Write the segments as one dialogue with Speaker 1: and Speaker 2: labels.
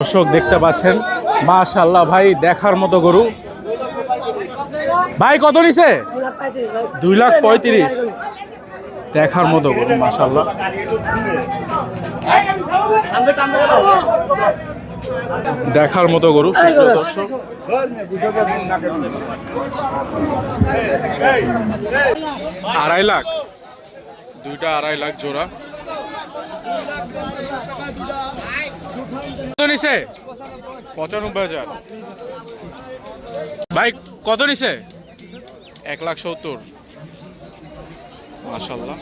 Speaker 1: দর্শক দেখতে পাচ্ছেন মাশাআল্লাহ ভাই দেখার মতো গরু। ভাই কত নিছে? 2,35,000। দেখার মতো গরু মাশাআল্লাহ। দেখার মতো গরু দর্শক। 2.5 লাখ, দুইটা 2.5 লাখ জোড়া। কত নিছে? 95,000। ভাই কত নিছে? 1,70,000। মাশাআল্লাহ।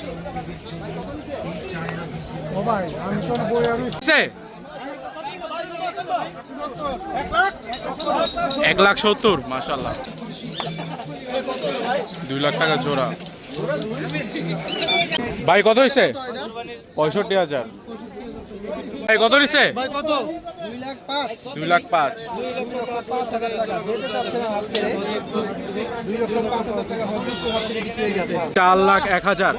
Speaker 1: 1,70,000 মাশাআল্লাহ। 2 লাখ টাকা জোড়া। ভাই কত হয়েছে? 65,000। ভাই কত নিছে? 2,05,000। 4,01,000।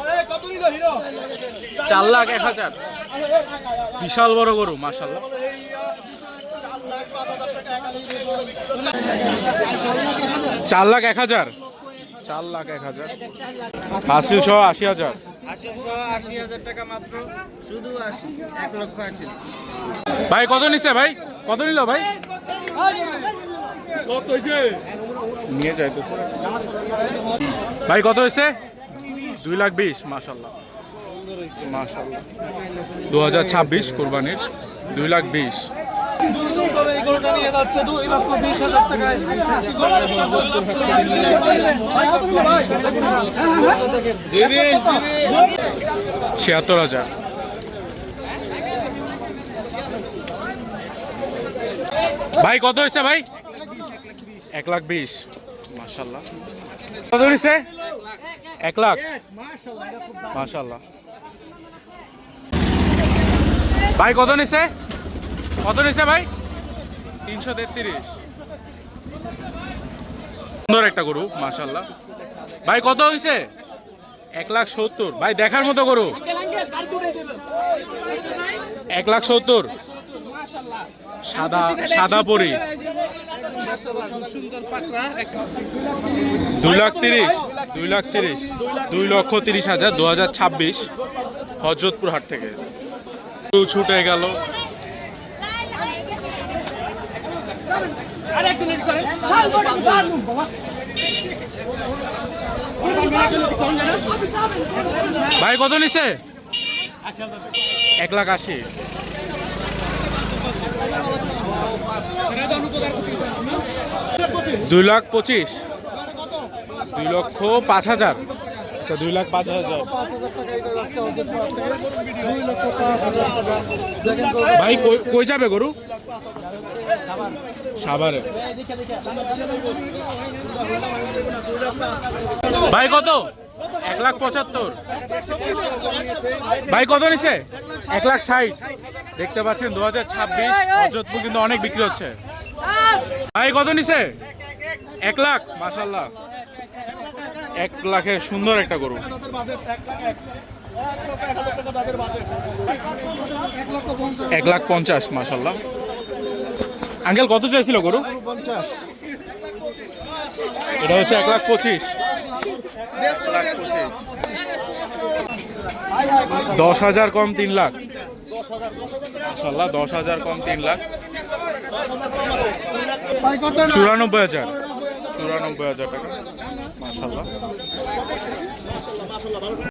Speaker 1: 4,01,000। বিশাল বড় গরু মাশাআল্লাহ। 4,01,000। 4,01,000। হাসিল সহ 80,000।
Speaker 2: 80,000 টাকা মাত্র, শুধু 80, 1,80,000।
Speaker 1: ভাই কত নিছে? ভাই কত নিল? ভাই নিয়ে যাইতেছে। ভাই কত হয়েছে? 2,20,000 মাশাআল্লাহ। মাশাআল্লাহ 2026 কোরবানির 2,20,000। $76,000। ভাই কত হয়েছে? ভাই 1,20,000 মাশাআল্লাহ। কত হয়েছে? 1 লাখ মাশাআল্লাহ। ভাই কত নিছে? কত নিছে ভাই? 333। সুন্দর একটা গরু মাশাআল্লাহ। ভাই কত হয়েছে? 1,70,000। ভাই দেখার মতো গরু। 1,70,000। সাদা সাদা পরি। 2,30,000। 2,30,000। 2,30,000 2026 হযরতপুর হাট থেকে ছুটে গেল। ভাই কত নিছে? 1,80,000। 2,25,000। 2,05,000। আচ্ছা 2,05,000। ভাই কই যাবে গরু? সাভারে। ভাই কত? 1,75,000। ভাই কত নিছে? 1,60,000। দেখতে পাচ্ছেন 2026 হযরতপুর কিন্তু অনেক বিক্রি হচ্ছে। ভাই কত নিছে? 1 লাখ মাশাআল্লাহ। 1 লাখের সুন্দর একটা গরু। 1,50,000 মাশাআল্লাহ। আঙ্কেল কত চাইছিল গরু? 50। এটা হচ্ছে 1,25,000। 10,000 কম 3 লাখ মাশাআল্লাহ। 10,000 কম 3 লাখ। 94,000। 94,000 টাকা মাশাআল্লাহ।